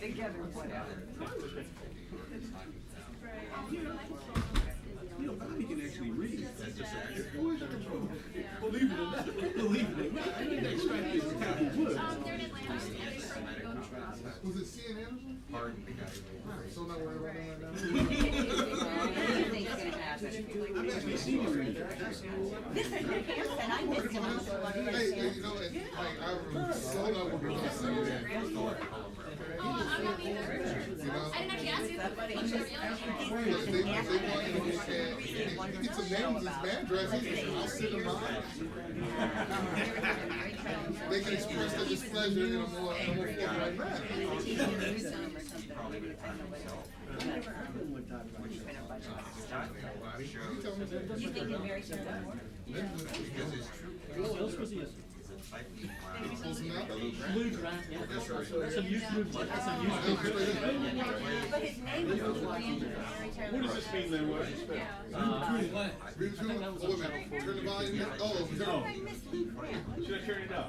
together, whatever. You know, Bobby can actually read. Believe it or not. Believe it or not. I didn't expect this to happen. Was it CNN? So not worried about that right now? Anything's gonna happen. I've actually seen you read that. Listen, Hampton, I missed him. Hey, you know, and, like, I was so not worried about CNN. Oh, I'm not either. You know? I didn't actually ask you that, but They want to understand. Get some names and addresses. I'll send them out. They can express their displeasure in a more forthright manner. You think you're very sure that works? What else was he? Blue draft. Some youth movement. Some youth movement. But his name was What does this mean then? What? Turn the volume down. Oh, Should I turn it up?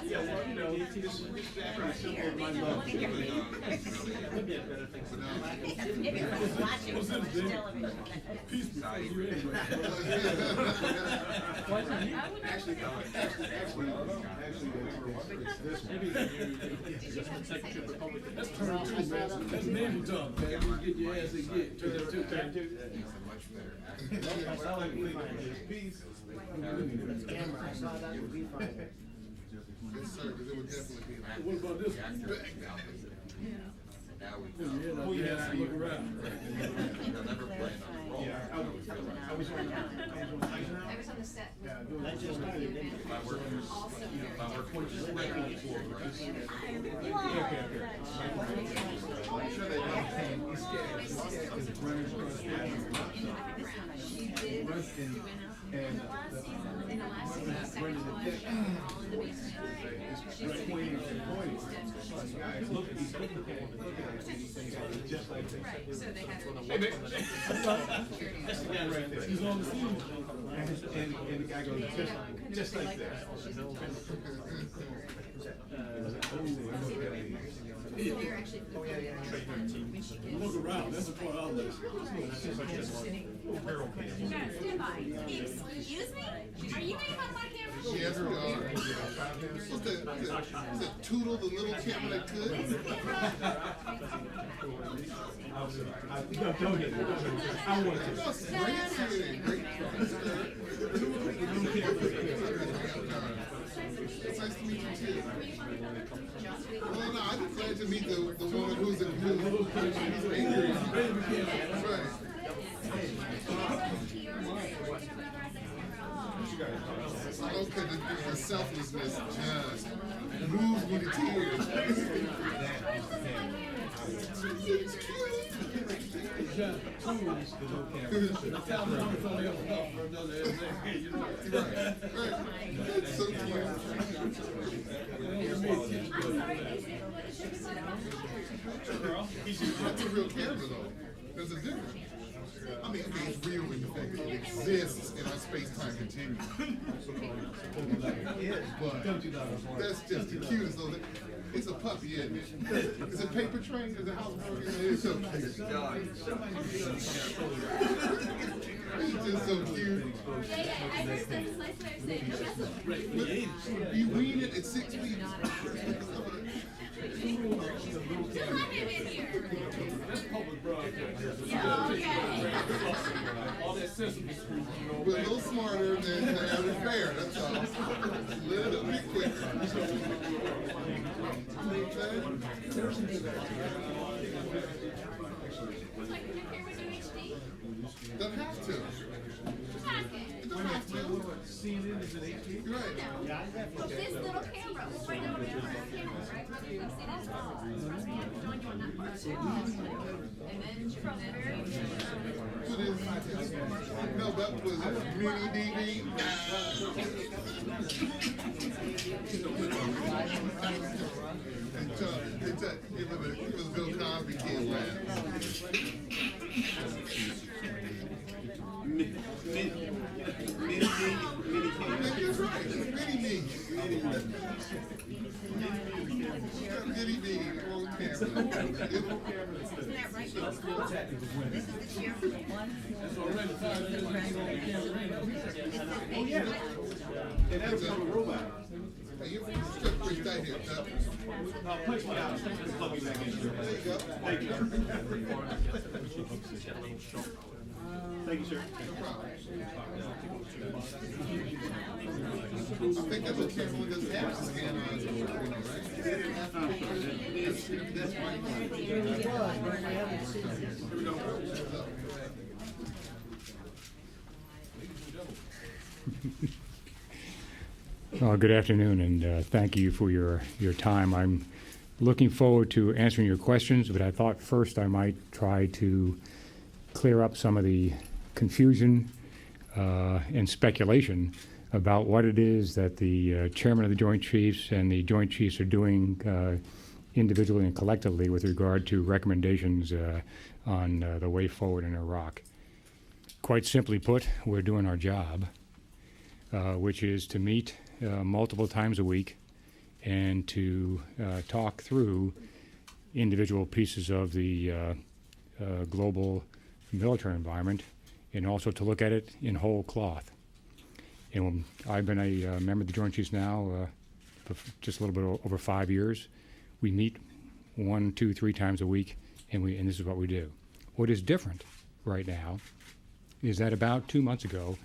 Yeah, well, you know, this is after the symbol of my love. Maybe I better think so. Everyone's watching so much television. Peace before you anyway. Maybe Assistant Secretary of Republic. That's turn two, man. That's name talk, man. Get your ass and get turn two. Peace. yes, sir, because it would definitely be. What about this? Oh, yeah, look around. I was on the set. Hey, man. That's the guy right there. He's on the scene. And the guy goes, just like that. Look around, that's the part I like. Stand by. Excuse me? Are you making fun of my camera? She has her, what's the Toodle, the little camera that could? Don't hit me. I want to. That's great seeing. Great. It's nice to meet you too. Well, no, I'm glad to meet the woman who's angry. Right. Okay, the selflessness just moves me to tears. It's so cute. That's a real camera though. There's a difference. I mean, it's real when the fact that it exists in our space-time continuum. But that's just the cutest though. It's a puppy, isn't it? Is it paper train? Is it housebroken? It's so cute. It's just so cute. Yeah, I heard that's a nice way of saying it. You wean it at 6 weeks. Just let him in here. That's public broadcast. Yeah, okay. All that sesame street, you know. We're a little smarter than the average bear, that's all. A little bit quicker. Like, can your camera do HD? Don't have to. Just asking. Don't have to. CNN is in HD? You're right. So this little camera, well, right now we have our own camera, right? How do you see this? Trust me, I can join you on that part. And then from there, So this, no, that was a mini DV. It was Bill Cosby kid laugh. That's right, mini me. Did he be on camera? Isn't that right? This is the chair for one. And that's from a robot. Hey, you just pretty tight here, Chuck. Punch me out. Plug me back in. There you go. Thank you. Thank you, sir. I think that's what camera does. Scan on, Good afternoon, and thank you for your time. I'm looking forward to answering your questions, but I thought first I might try to clear up some of the confusion and speculation about what it is that the chairman of the Joint Chiefs and the Joint Chiefs are doing individually and collectively with regard to recommendations on the way forward in Iraq. Quite simply put, we're doing our job, which is to meet multiple times a week and to talk through individual pieces of the global military environment, and also to look at it in whole cloth. And I've been a member of the Joint Chiefs now for just a little bit over 5 years. We meet 1, 2, 3 times a week, and this is what we do. What is different right now is that about 2 months ago,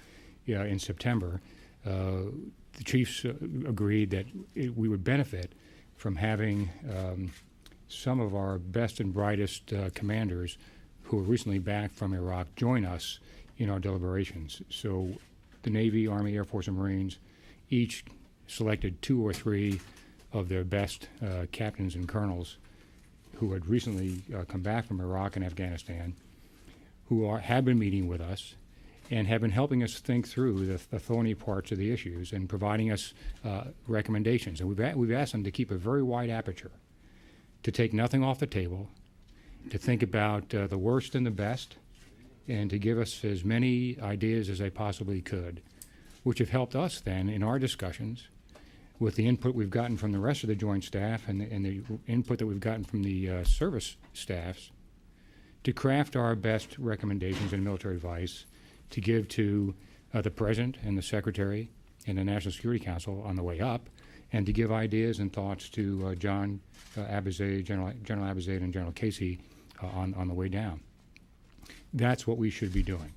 in September, the chiefs agreed that we would benefit from having some of our best and brightest commanders who were recently back from Iraq join us in our deliberations. So the Navy, Army, Air Force, and Marines each selected 2 or 3 of their best captains and colonels who had recently come back from Iraq and Afghanistan, who have been meeting with us and have been helping us think through the thorny parts of the issues and providing us recommendations. And we've asked them to keep a very wide aperture, to take nothing off the table, to think about the worst and the best, and to give us as many ideas as they possibly could, which have helped us then in our discussions with the input we've gotten from the rest of the Joint Staff and the input that we've gotten from the service staffs to craft our best recommendations and military advice to give to the President and the Secretary and the National Security Council on the way up, and to give ideas and thoughts to General Abizaid and General Casey on the way down. That's what we should be doing.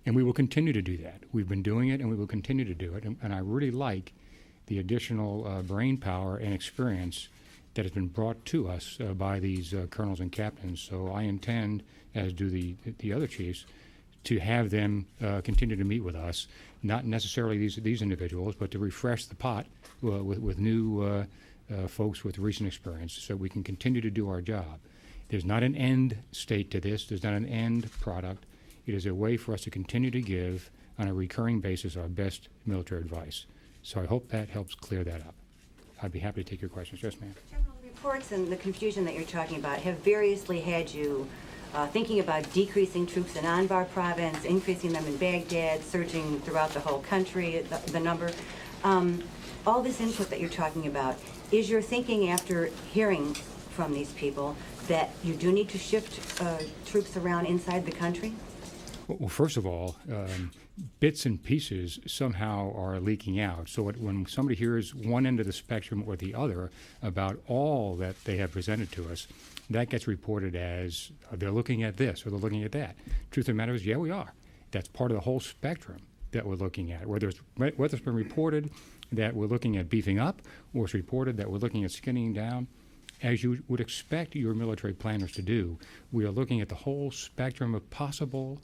And we will continue to do that. We've been doing it, and we will continue to do it. And I really like the additional brain power and experience that has been brought to us by these colonels and captains. So I intend, as do the other chiefs, to have them continue to meet with us, not necessarily these individuals, but to refresh the pot with new folks with recent experience so we can continue to do our job. There's not an end state to this. There's not an end product. It is a way for us to continue to give on a recurring basis our best military advice. So I hope that helps clear that up. I'd be happy to take your questions. Yes, ma'am. General, the reports and the confusion that you're talking about have variously had you thinking about decreasing troops in Anbar province, increasing them in Baghdad, surging throughout the whole country, the number. All this input that you're talking about, is your thinking after hearing from these people that you do need to shift troops around inside the country? Well, first of all, bits and pieces somehow are leaking out. So when somebody hears one end of the spectrum or the other about all that they have presented to us, that gets reported as they're looking at this or they're looking at that. Truth of the matter is, yeah, we are. That's part of the whole spectrum that we're looking at. Whether it's been reported that we're looking at beefing up or it's reported that we're looking at skinning down, as you would expect your military planners to do, we are looking at the whole spectrum of possible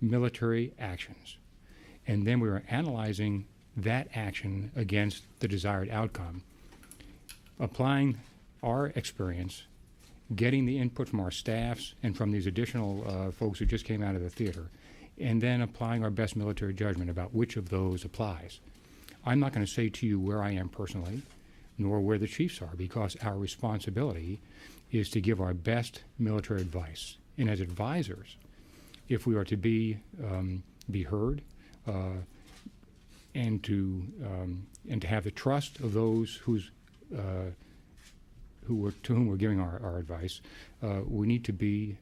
military actions. And then we are analyzing that action against the desired outcome, applying our experience, getting the input from our staffs and from these additional folks who just came out of the theater, and then applying our best military judgment about which of those applies. I'm not going to say to you where I am personally, nor where the chiefs are, because our responsibility is to give our best military advice. And as advisors, if we are to be heard and to have the trust of those whose to whom we're giving our advice, we need to be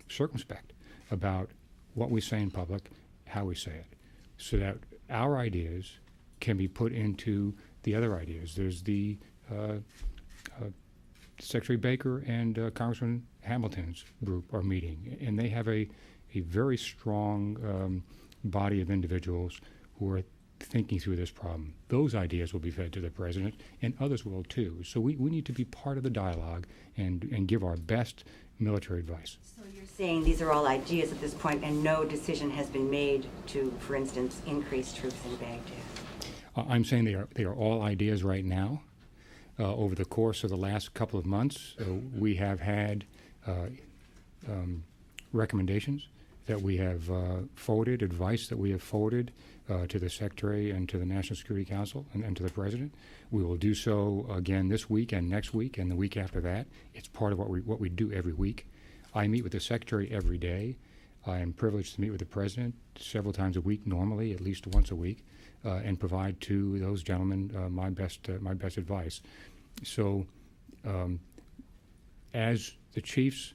circumspect about what we say in public, how we say it, so that our ideas can be put into the other ideas. There's the Secretary Baker and Congressman Hamilton's group are meeting, and they have a very strong body of individuals who are thinking through this problem. Those ideas will be fed to the president, and others will too. So we need to be part of the dialogue and give our best military advice. So you're saying these are all ideas at this point, and no decision has been made to, for instance, increase troops in Baghdad? I'm saying they are all ideas right now. Over the course of the last couple of months, we have had recommendations that we have forwarded, advice that we have forwarded to the Secretary and to the National Security Council and to the President. We will do so again this week and next week and the week after that. It's part of what we do every week. I meet with the Secretary every day. I am privileged to meet with the President several times a week, normally at least once a week, and provide to those gentlemen my best advice. So, as the chiefs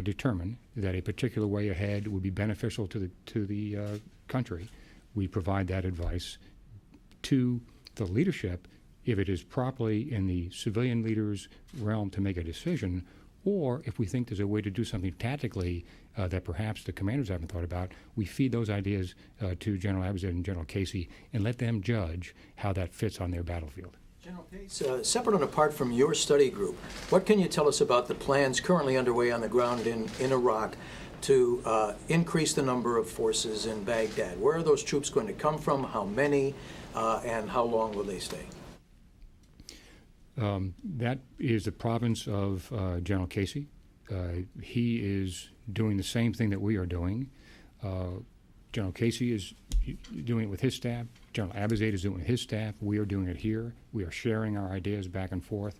determine that a particular way ahead would be beneficial to the country, we provide that advice to the leadership if it is properly in the civilian leaders' realm to make a decision, or if we think there's a way to do something tactically that perhaps the commanders haven't thought about. We feed those ideas to General Oasd and General Casey and let them judge how that fits on their battlefield. General Pace, separate and apart from your study group, what can you tell us about the plans currently underway on the ground in Iraq to increase the number of forces in Baghdad? Where are those troops going to come from? How many? And how long will they stay? That is the province of General Casey. He is doing the same thing that we are doing. General Casey is doing it with his staff. General Oasd is doing it with his staff. We are doing it here. We are sharing our ideas back and forth.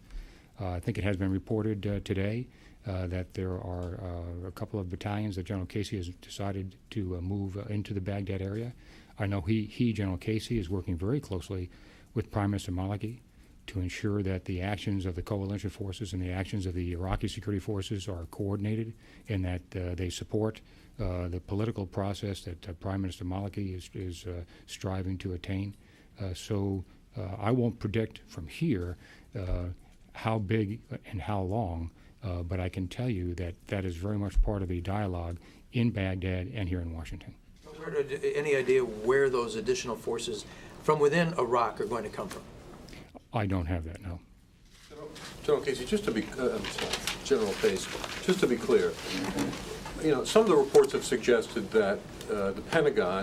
I think it has been reported today that there are a couple of battalions that General Casey has decided to move into the Baghdad area. I know General Casey, is working very closely with Prime Minister Maliki to ensure that the actions of the coalition forces and the actions of the Iraqi security forces are coordinated and that they support the political process that Prime Minister Maliki is striving to attain. So I won't predict from here how big and how long, but I can tell you that that is very much part of the dialogue in Baghdad and here in Washington. Any idea where those additional forces from within Iraq are going to come from? I don't have that, no. General Casey, General Pace, just to be clear, some of the reports have suggested that the Pentagon,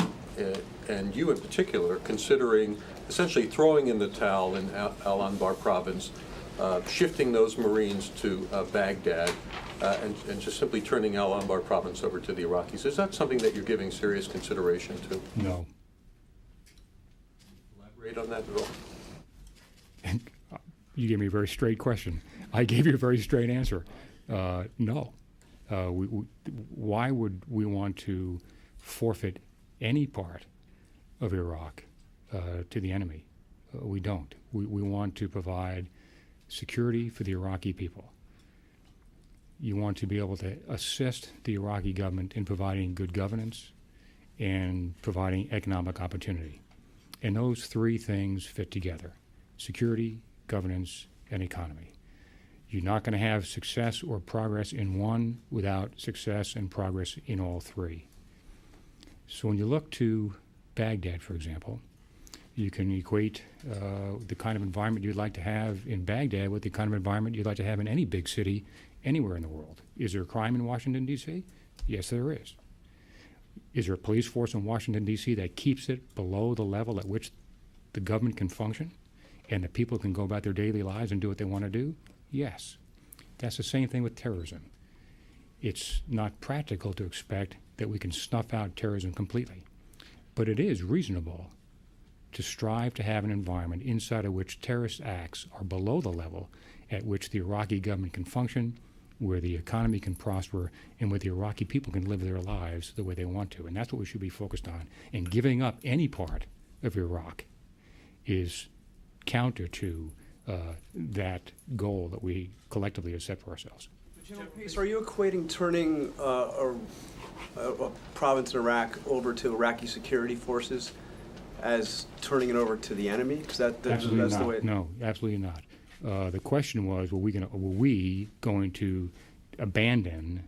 and you in particular, are considering essentially throwing in the towel in Al-Anbar province, shifting those Marines to Baghdad, and just simply turning Al-Anbar province over to the Iraqis. Is that something that you're giving serious consideration to? No. Elaborate on that at all? You gave me a very straight question. I gave you a very straight answer. No. Why would we want to forfeit any part of Iraq to the enemy? We don't. We want to provide security for the Iraqi people. You want to be able to assist the Iraqi government in providing good governance and providing economic opportunity. And those three things fit together: security, governance, and economy. You're not going to have success or progress in one without success and progress in all three. So when you look to Baghdad, for example, you can equate the kind of environment you'd like to have in Baghdad with the kind of environment you'd like to have in any big city anywhere in the world. Is there crime in Washington, D.C.? Yes, there is. Is there a police force in Washington, D.C. that keeps it below the level at which the government can function and the people can go about their daily lives and do what they want to do? Yes. That's the same thing with terrorism. It's not practical to expect that we can snuff out terrorism completely, but it is reasonable to strive to have an environment inside of which terrorist acts are below the level at which the Iraqi government can function, where the economy can prosper, and where the Iraqi people can live their lives the way they want to. And that's what we should be focused on. And giving up any part of Iraq is counter to that goal that we collectively have set for ourselves. General Pace, are you equating turning a province in Iraq over to Iraqi security forces as turning it over to the enemy? Because Absolutely that's not. the way. No, absolutely not. The question was, were we going to abandon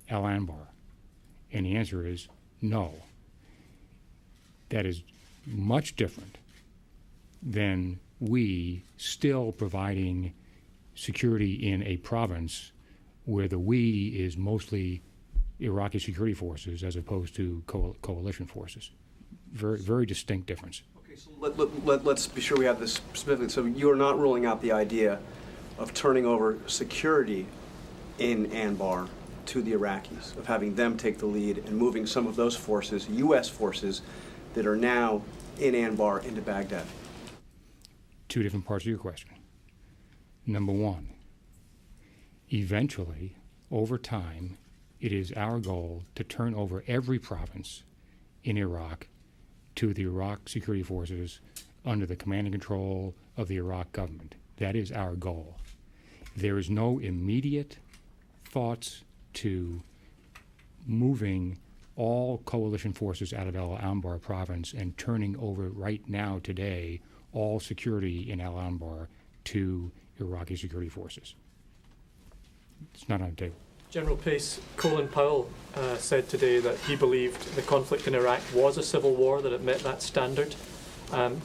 Al Anbar? And the answer is no. That is much different than we still providing security in a province where the we is mostly Iraqi security forces as opposed to coalition forces. Very, very distinct difference. Okay, so let's be sure we have this specifically. So you are not ruling out the idea of turning over security in Anbar to the Iraqis, of having them take the lead and moving some of those forces, U.S. forces, that are now in Anbar into Baghdad? Two different parts of your question. Number one, eventually, over time, it is our goal to turn over every province in Iraq to the Iraq security forces under the command and control of the Iraq government. That is our goal. There is no immediate thoughts to moving all coalition forces out of Al Anbar province and turning over right now, today, all security in Al Anbar to Iraqi security forces. It's not on the table. General Pace, Colin Powell said today that he believed the conflict in Iraq was a civil war, that it met that standard.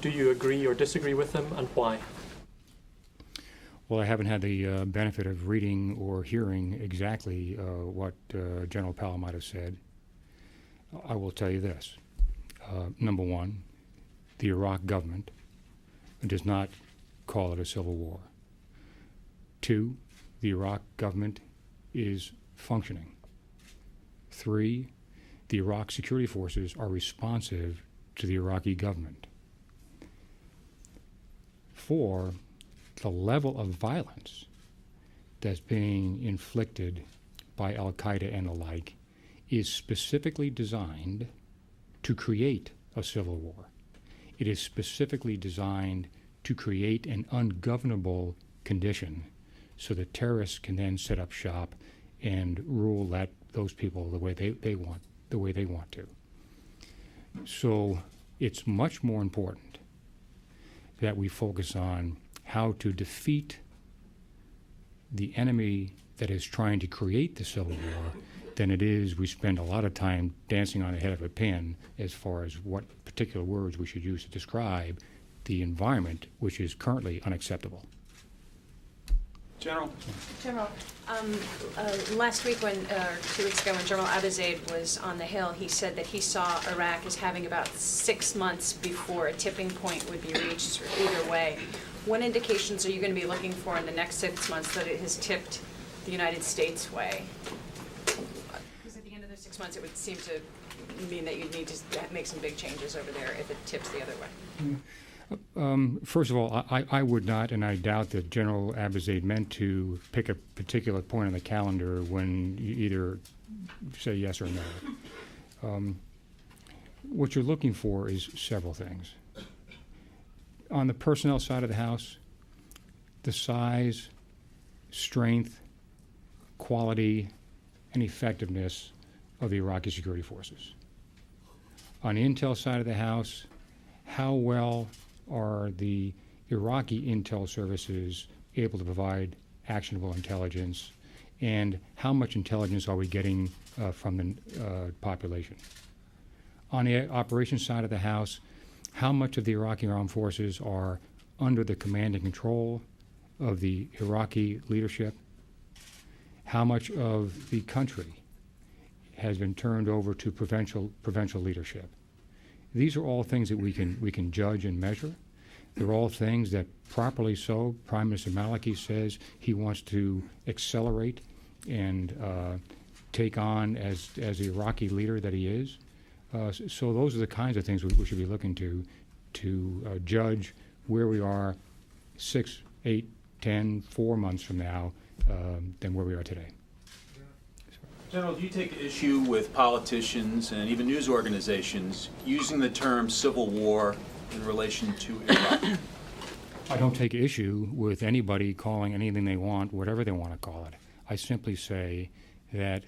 Do you agree or disagree with him, and why? Well, I haven't had the benefit of reading or hearing exactly what General Powell might have said. I will tell you this. Number one, the Iraq government does not call it a civil war. Two, the Iraq government is functioning. Three, the Iraq security forces are responsive to the Iraqi government. Four, the level of violence that's being inflicted by Al-Qaeda and the like is specifically designed to create a civil war. It is specifically designed to create an ungovernable condition so that terrorists can then set up shop and rule those people the way they want to. So it's much more important that we focus on how to defeat the enemy that is trying to create the civil war than it is we spend a lot of time dancing on the head of a pin as far as what particular words we should use to describe the environment, which is currently unacceptable. General. General, last week or 2 weeks ago when General Oasd was on the Hill, he said that he saw Iraq as having about 6 months before a tipping point would be reached either way. What indications are you going to be looking for in the next 6 months that it has tipped the United States' way? Because at the end of the 6 months, it would seem to mean that you'd need to make some big changes over there if it tips the other way. First of all, I would not, and I doubt that General Oasd meant to pick a particular point on the calendar when you either say yes or no. What you're looking for is several things. On the personnel side of the house, the size, strength, quality, and effectiveness of the Iraqi security forces. On the intel side of the house, how well are the Iraqi intel services able to provide actionable intelligence, and how much intelligence are we getting from the population? On the operations side of the house, how much of the Iraqi armed forces are under the command and control of the Iraqi leadership? How much of the country has been turned over to provincial leadership? These are all things that we can judge and measure. They're all things that, properly so, Prime Minister Maliki says he wants to accelerate and take on as the Iraqi leader that he is. So those are the kinds of things we should be looking to judge where we are 6, 8, 10, 4 months from now than where we are today. General, do you take issue with politicians and even news organizations using the term civil war in relation to Iraq? I don't take issue with anybody calling anything they want, whatever they want to call it. I simply say that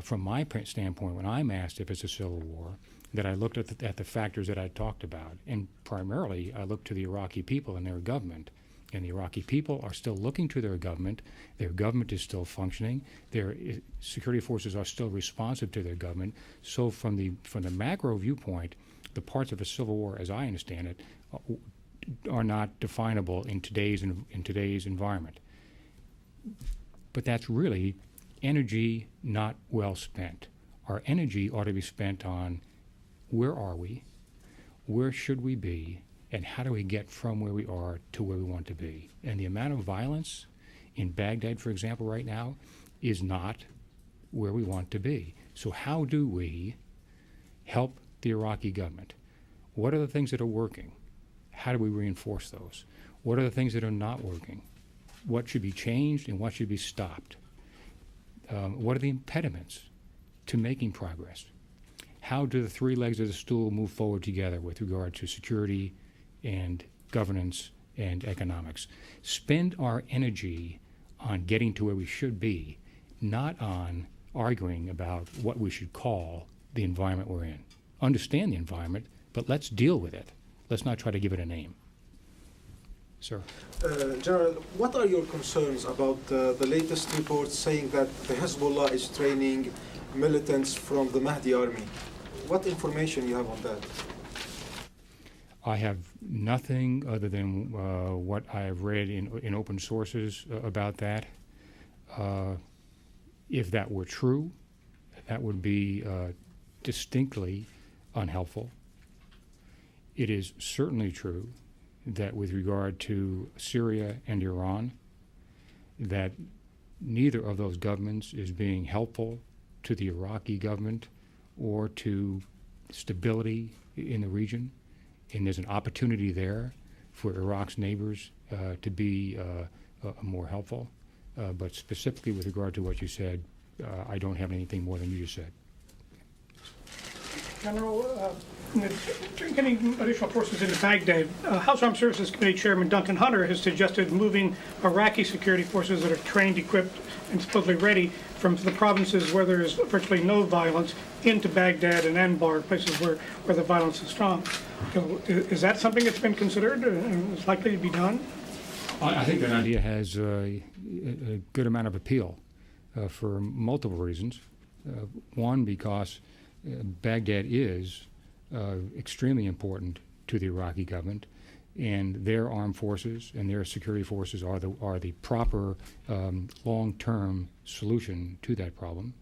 from my standpoint, when I'm asked if it's a civil war, that I looked at the factors that I talked about. And primarily, I looked to the Iraqi people and their government. And the Iraqi people are still looking to their government. Their government is still functioning. Their security forces are still responsive to their government. So from the macro viewpoint, the parts of a civil war, as I understand it, are not definable in today's environment. But that's really energy not well spent. Our energy ought to be spent on where are we, where should we be, and how do we get from where we are to where we want to be. And the amount of violence in Baghdad, for example, right now, is not where we want to be. So how do we help the Iraqi government? What are the things that are working? How do we reinforce those? What are the things that are not working? What should be changed and what should be stopped? What are the impediments to making progress? How do the three legs of the stool move forward together with regard to security and governance and economics? Spend our energy on getting to where we should be, not on arguing about what we should call the environment we're in. Understand the environment, but let's deal with it. Let's not try to give it a name. Sir. General, what are your concerns about the latest reports saying that the Hezbollah is training militants from the Mahdi army? What information you have on that? I have nothing other than what I have read in open sources about that. If that were true, that would be distinctly unhelpful. It is certainly true that with regard to Syria and Iran, that neither of those governments is being helpful to the Iraqi government or to stability in the region. And there's an opportunity there for Iraq's neighbors to be more helpful. But specifically with regard to what you said, I don't have anything more than you just said. General, getting additional forces into Baghdad, House Armed Services Committee Chairman Duncan Hunter has suggested moving Iraqi security forces that are trained, equipped, and supposedly ready from the provinces where there is virtually no violence into Baghdad and Anbar, places where the violence is strong. Is that something that's been considered and is likely to be done? I think that idea has a good amount of appeal for multiple reasons. One, because Baghdad is extremely important to the Iraqi government, and their armed forces and their security forces are the proper long-term solution to that problem.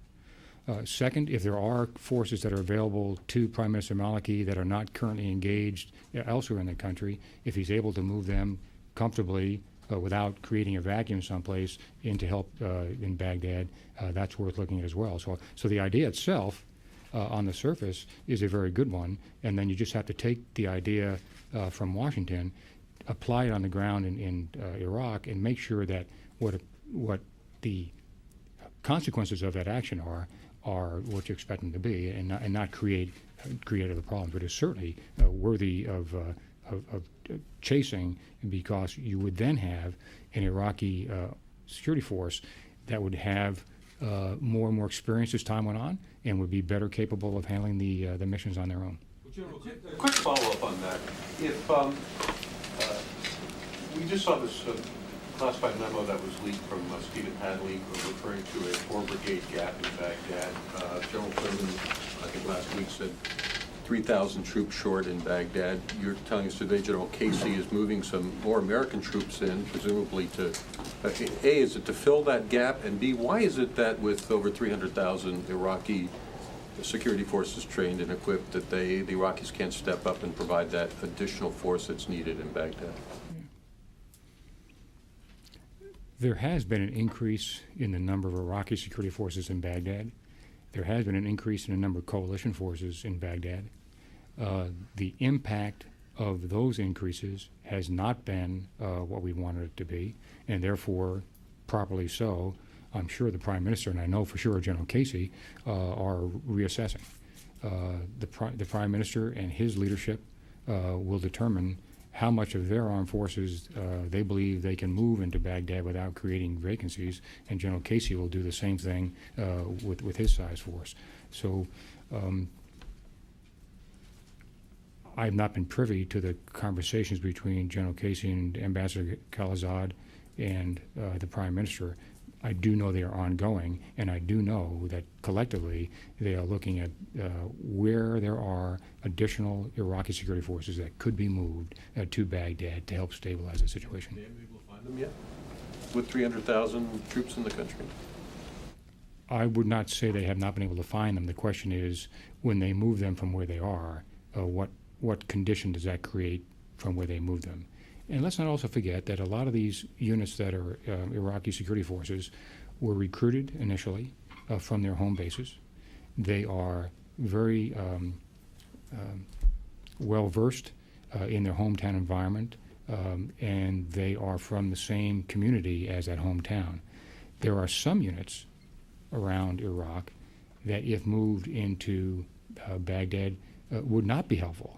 Second, if there are forces that are available to Prime Minister Maliki that are not currently engaged elsewhere in the country, if he's able to move them comfortably without creating a vacuum someplace into help in Baghdad, that's worth looking at as well. So the idea itself on the surface is a very good one, and then you just have to take the idea from Washington, apply it on the ground in Iraq, and make sure that what the consequences of that action are what you expect them to be, and not create other problems. But it's certainly worthy of chasing, because you would then have an Iraqi security force that would have more and more experience as time went on, and would be better capable of handling the missions on their own. Well, General, a quick follow-up on that. If we just saw this classified memo that was leaked from Stephen Hadley referring to a 4-brigade gap in Baghdad. General Clinton, I think last week, said 3,000 troops short in Baghdad. You're telling us today General Casey is moving some more American troops in, presumably to, A, is it to fill that gap, and B, why is it that with over 300,000 Iraqi security forces trained and equipped that the Iraqis can't step up and provide that additional force that's needed in Baghdad? There has been an increase in the number of Iraqi security forces in Baghdad. There has been an increase in the number of coalition forces in Baghdad. The impact of those increases has not been what we wanted it to be, and therefore, properly so, I'm sure the Prime Minister, and I know for sure General Casey, are reassessing. The Prime Minister and his leadership will determine how much of their armed forces they believe they can move into Baghdad without creating vacancies, and General Casey will do the same thing with his size force. So I've not been privy to the conversations between General Casey and Ambassador Khalilzad and the Prime Minister. I do know they are ongoing, and I do know that collectively they are looking at where there are additional Iraqi security forces that could be moved to Baghdad to help stabilize the situation. Have you been able to find them yet? With 300,000 troops in the country? I would not say they have not been able to find them. The question is, when they move them from where they are, what condition does that create from where they move them? And let's not also forget that a lot of these units that are Iraqi security forces were recruited initially from their home bases. They are very well versed in their hometown environment, and they are from the same community as that hometown. There are some units around Iraq that, if moved into Baghdad, would not be helpful.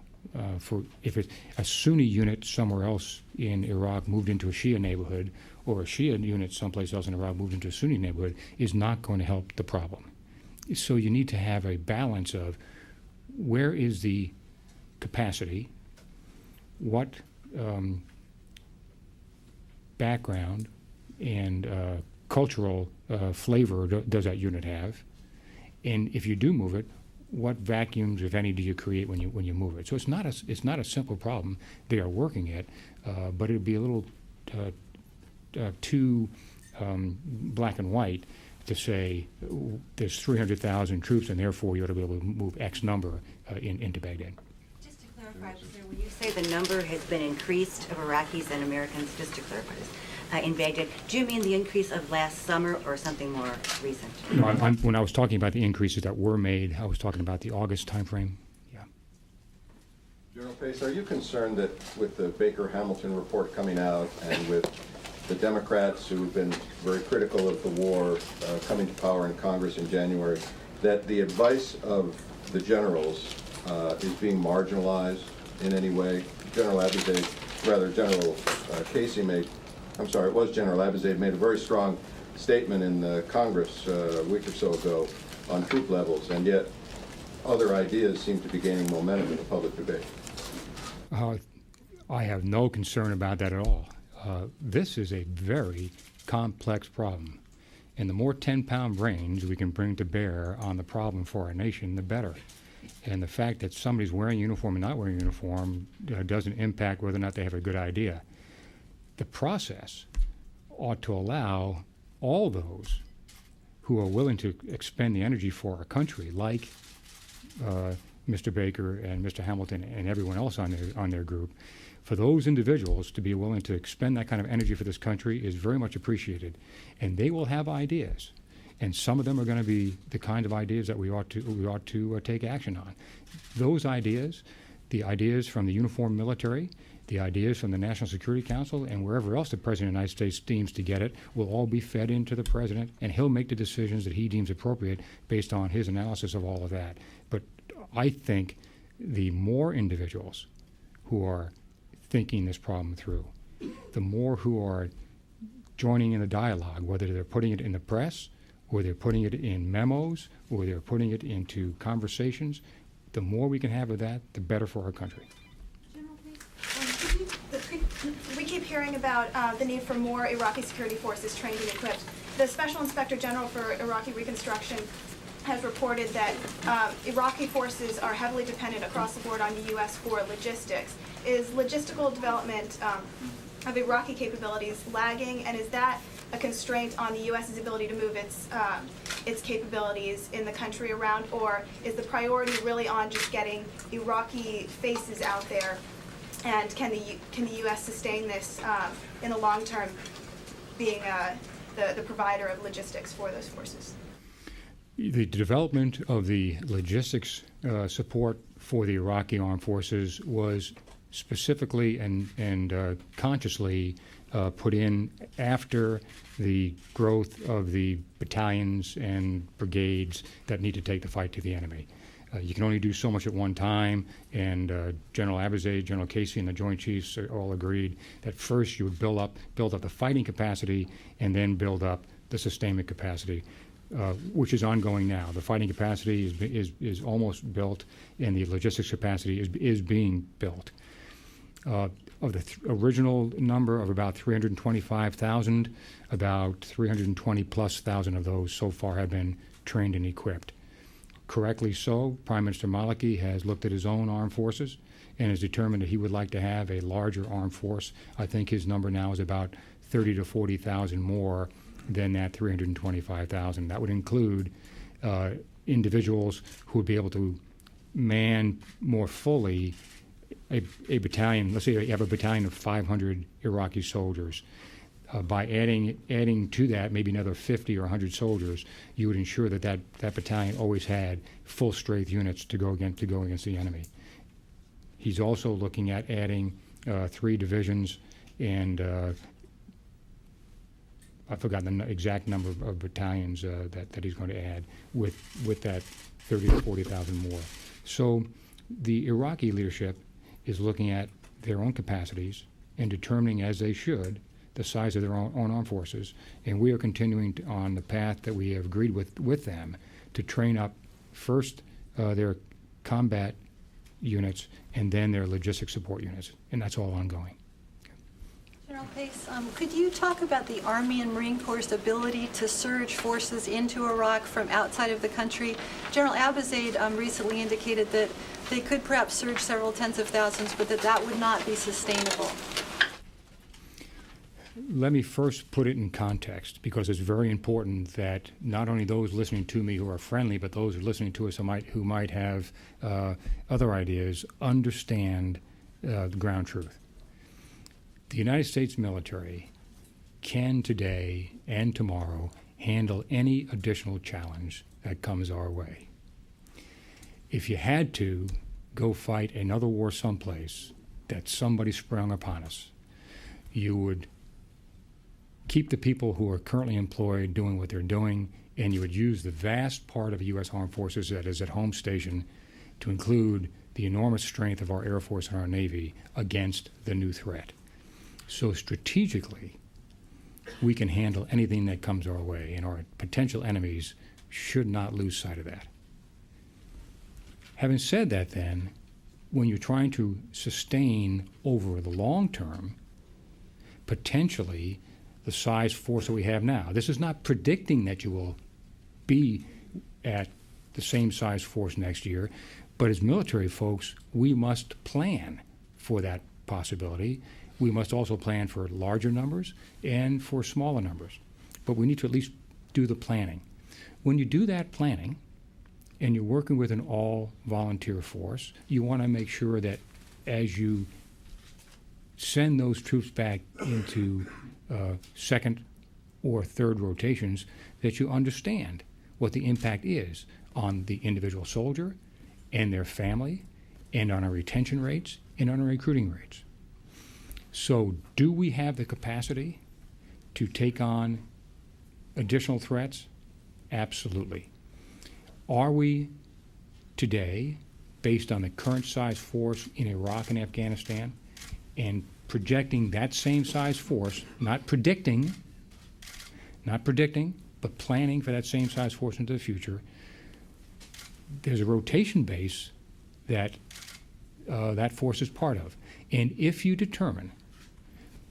If a Sunni unit somewhere else in Iraq moved into a Shia neighborhood, or a Shia unit someplace else in Iraq moved into a Sunni neighborhood, is not going to help the problem. So you need to have a balance of where is the capacity, what background and cultural flavor does that unit have, and if you do move it, what vacuums, if any, do you create when you move it? So it's not a simple problem they are working at, but it would be a little too black and white to say there's 300,000 troops and therefore you ought to be able to move X number into Baghdad. Just to clarify, sir, when you say the number has been increased of Iraqis and Americans, just to clarify this, in Baghdad, do you mean the increase of last summer or something more recent? No, when I was talking about the increases that were made, I was talking about the August timeframe. Yeah. General Pace, are you concerned that with the Baker-Hamilton report coming out and with the Democrats who've been very critical of the war coming to power in Congress in January, that the advice of the generals is being marginalized in any way? General Casey made, it was General Abizaid made a very strong statement in Congress a week or so ago on troop levels, and yet other ideas seem to be gaining momentum in the public debate. I have no concern about that at all. This is a very complex problem, and the more 10-pound brains we can bring to bear on the problem for our nation, the better. And the fact that somebody's wearing a uniform and not wearing a uniform doesn't impact whether or not they have a good idea. The process ought to allow all those who are willing to expend the energy for our country, like Mr. Baker and Mr. Hamilton and everyone else on their group, for those individuals to be willing to expend that kind of energy for this country is very much appreciated. And they will have ideas. And some of them are going to be the kind of ideas that we ought to take action on. Those ideas, the ideas from the uniformed military, the ideas from the National Security Council, and wherever else the President of the United States deems to get it, will all be fed into the President, and he'll make the decisions that he deems appropriate based on his analysis of all of that. But I think the more individuals who are thinking this problem through, the more who are joining in the dialogue, whether they're putting it in the press, or they're putting it in memos, or they're putting it into conversations, the more we can have of that, the better for our country. We keep hearing about the need for more Iraqi security forces trained and equipped. The Special Inspector General for Iraqi Reconstruction has reported that Iraqi forces are heavily dependent across the board on the U.S. for logistics. Is logistical development of Iraqi capabilities lagging, and is that a constraint on the U.S.'s ability to move its capabilities in the country around, or is the priority really on just getting Iraqi faces out there? And can the U.S. sustain this in the long term, being the provider of logistics for those forces? The development of the logistics support for the Iraqi armed forces was specifically and consciously put in after the growth of the battalions and brigades that need to take the fight to the enemy. You can only do so much at one time, and General Abizaid, General Casey, and the Joint Chiefs all agreed that first you would build up the fighting capacity and then build up the sustainment capacity, which is ongoing now. The fighting capacity is almost built, and the logistics capacity is being built. Of the original number of about 325,000, about 320,000+ of those so far have been trained and equipped. Correctly so, Prime Minister Maliki has looked at his own armed forces and has determined that he would like to have a larger armed force. I think his number now is about 30 to 40,000 more than that 325,000. That would include individuals who would be able to man more fully a battalion. Let's say you have a battalion of 500 Iraqi soldiers. By adding to that maybe another 50 or 100 soldiers, you would ensure that battalion always had full strength units to go against the enemy. He's also looking at adding 3 divisions, and I've forgotten the exact number of battalions that he's going to add with that 30 to 40,000 more. So the Iraqi leadership is looking at their own capacities and determining, as they should, the size of their own armed forces, and we are continuing on the path that we have agreed with them to train up first their combat units and then their logistics support units, and that's all ongoing. General Pace, could you talk about the Army and Marine Corps' ability to surge forces into Iraq from outside of the country? General Abizaid recently indicated that they could perhaps surge several tens of thousands, but that would not be sustainable. Let me first put it in context, because it's very important that not only those listening to me who are friendly, but those who are listening to us who might have other ideas understand the ground truth. The United States military can today and tomorrow handle any additional challenge that comes our way. If you had to go fight another war someplace that somebody sprung upon us, you would keep the people who are currently employed doing what they're doing, and you would use the vast part of the U.S. Armed Forces that is at home station to include the enormous strength of our Air Force and our Navy against the new threat. So strategically, we can handle anything that comes our way, and our potential enemies should not lose sight of that. Having said that, then, when you're trying to sustain over the long term, potentially the size force that we have now. This is not predicting that you will be at the same size force next year, but as military folks, we must plan for that possibility. We must also plan for larger numbers and for smaller numbers, but we need to at least do the planning. When you do that planning and you're working with an all-volunteer force, you want to make sure that as you send those troops back into second or third rotations, that you understand what the impact is on the individual soldier and their family, and on our retention rates and on our recruiting rates. So do we have the capacity to take on additional threats? Absolutely. Are we today, based on the current size force in Iraq and Afghanistan, and projecting that same size force, not predicting, but planning for that same size force into the future, there's a rotation base that that force is part of. And if you determine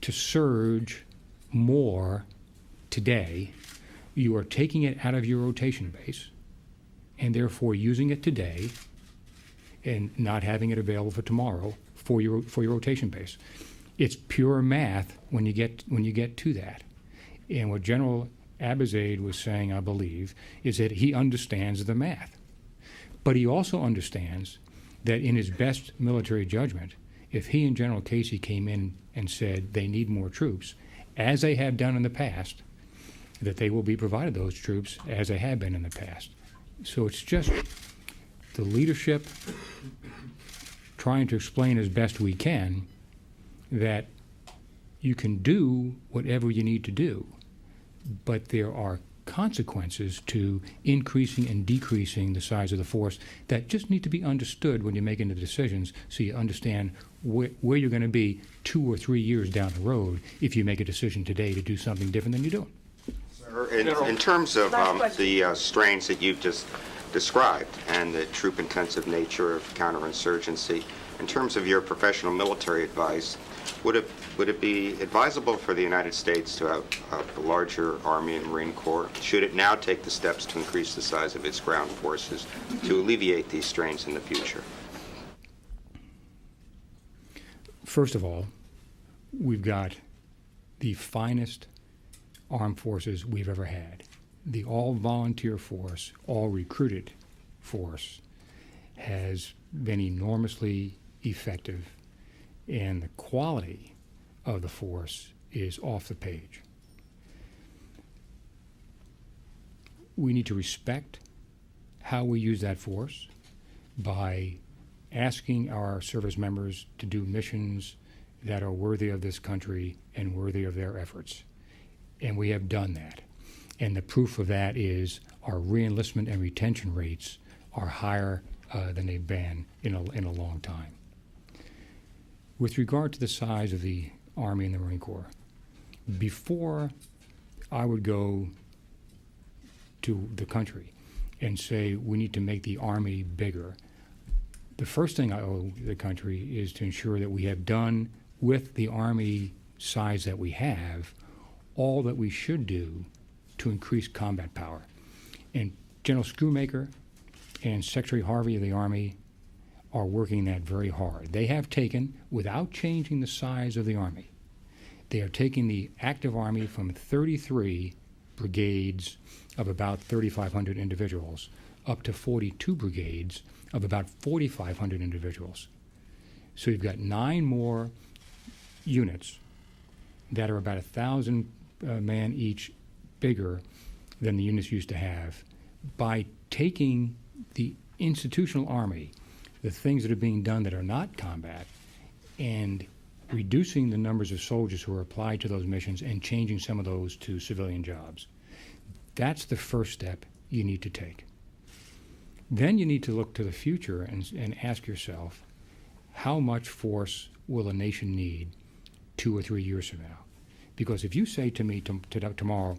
to surge more today, you are taking it out of your rotation base and therefore using it today and not having it available for tomorrow for your rotation base. It's pure math when you get to that. And what General Abizaid was saying, I believe, is that he understands the math. But he also understands that in his best military judgment, if he and General Casey came in and said they need more troops, as they have done in the past, that they will be provided those troops as they have been in the past. So it's just the leadership trying to explain as best we can that you can do whatever you need to do, but there are consequences to increasing and decreasing the size of the force that just need to be understood when you're making the decisions, so you understand where you're going to be 2 or 3 years down the road if you make a decision today to do something different than you're doing. Sir, in terms of the strains that you've just described and the troop-intensive nature of counterinsurgency, in terms of your professional military advice, would it be advisable for the United States to have a larger Army and Marine Corps? Should it now take the steps to increase the size of its ground forces to alleviate these strains in the future? First of all, we've got the finest armed forces we've ever had. The all-volunteer force, all-recruited force, has been enormously effective, and the quality of the force is off the page. We need to respect how we use that force by asking our service members to do missions that are worthy of this country and worthy of their efforts. And we have done that. And the proof of that is our re-enlistment and retention rates are higher than they've been in a long time. With regard to the size of the Army and the Marine Corps, before I would go to the country and say we need to make the Army bigger, the first thing I owe the country is to ensure that we have done with the Army size that we have all that we should do to increase combat power. And General Schoomaker and Secretary Harvey of the Army are working that very hard. They have taken, without changing the size of the Army, they are taking the active Army from 33 brigades of about 3,500 individuals up to 42 brigades of about 4,500 individuals. So you've got 9 more units that are about 1,000 man each bigger than the units used to have. By taking the institutional Army, the things that are being done that are not combat, and reducing the numbers of soldiers who are applied to those missions and changing some of those to civilian jobs. That's the first step you need to take. Then you need to look to the future and ask yourself, how much force will a nation need 2 or 3 years from now? Because if you say to me tomorrow,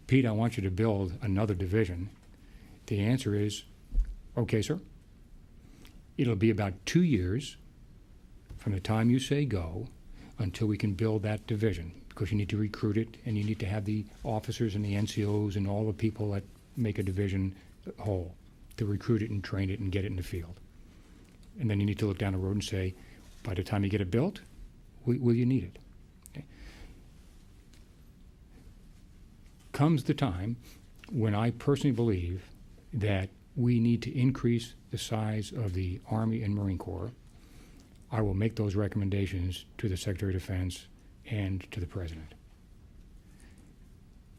Pete, I want you to build another division, the answer is, okay, sir. It'll be about 2 years from the time you say go until we can build that division, because you need to recruit it and you need to have the officers and the NCOs and all the people that make a division whole to recruit it and train it and get it in the field. And then you need to look down the road and say, by the time you get it built, will you need it? Okay. Comes the time when I personally believe that we need to increase the size of the Army and Marine Corps. I will make those recommendations to the Secretary of Defense and to the President.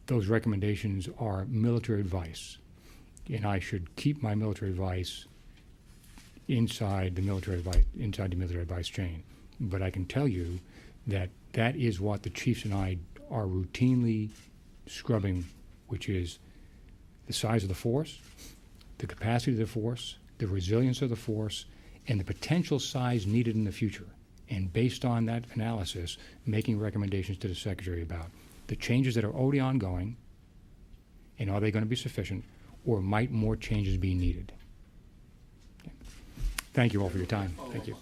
Those recommendations are military advice, and I should keep my military advice inside the military advice chain. But I can tell you that that is what the chiefs and I are routinely scrubbing, which is the size of the force, the capacity of the force, the resilience of the force, and the potential size needed in the future. And based on that analysis, making recommendations to the Secretary about the changes that are already ongoing, and are they going to be sufficient, or might more changes be needed? Okay. Thank you all for your time. Thank you.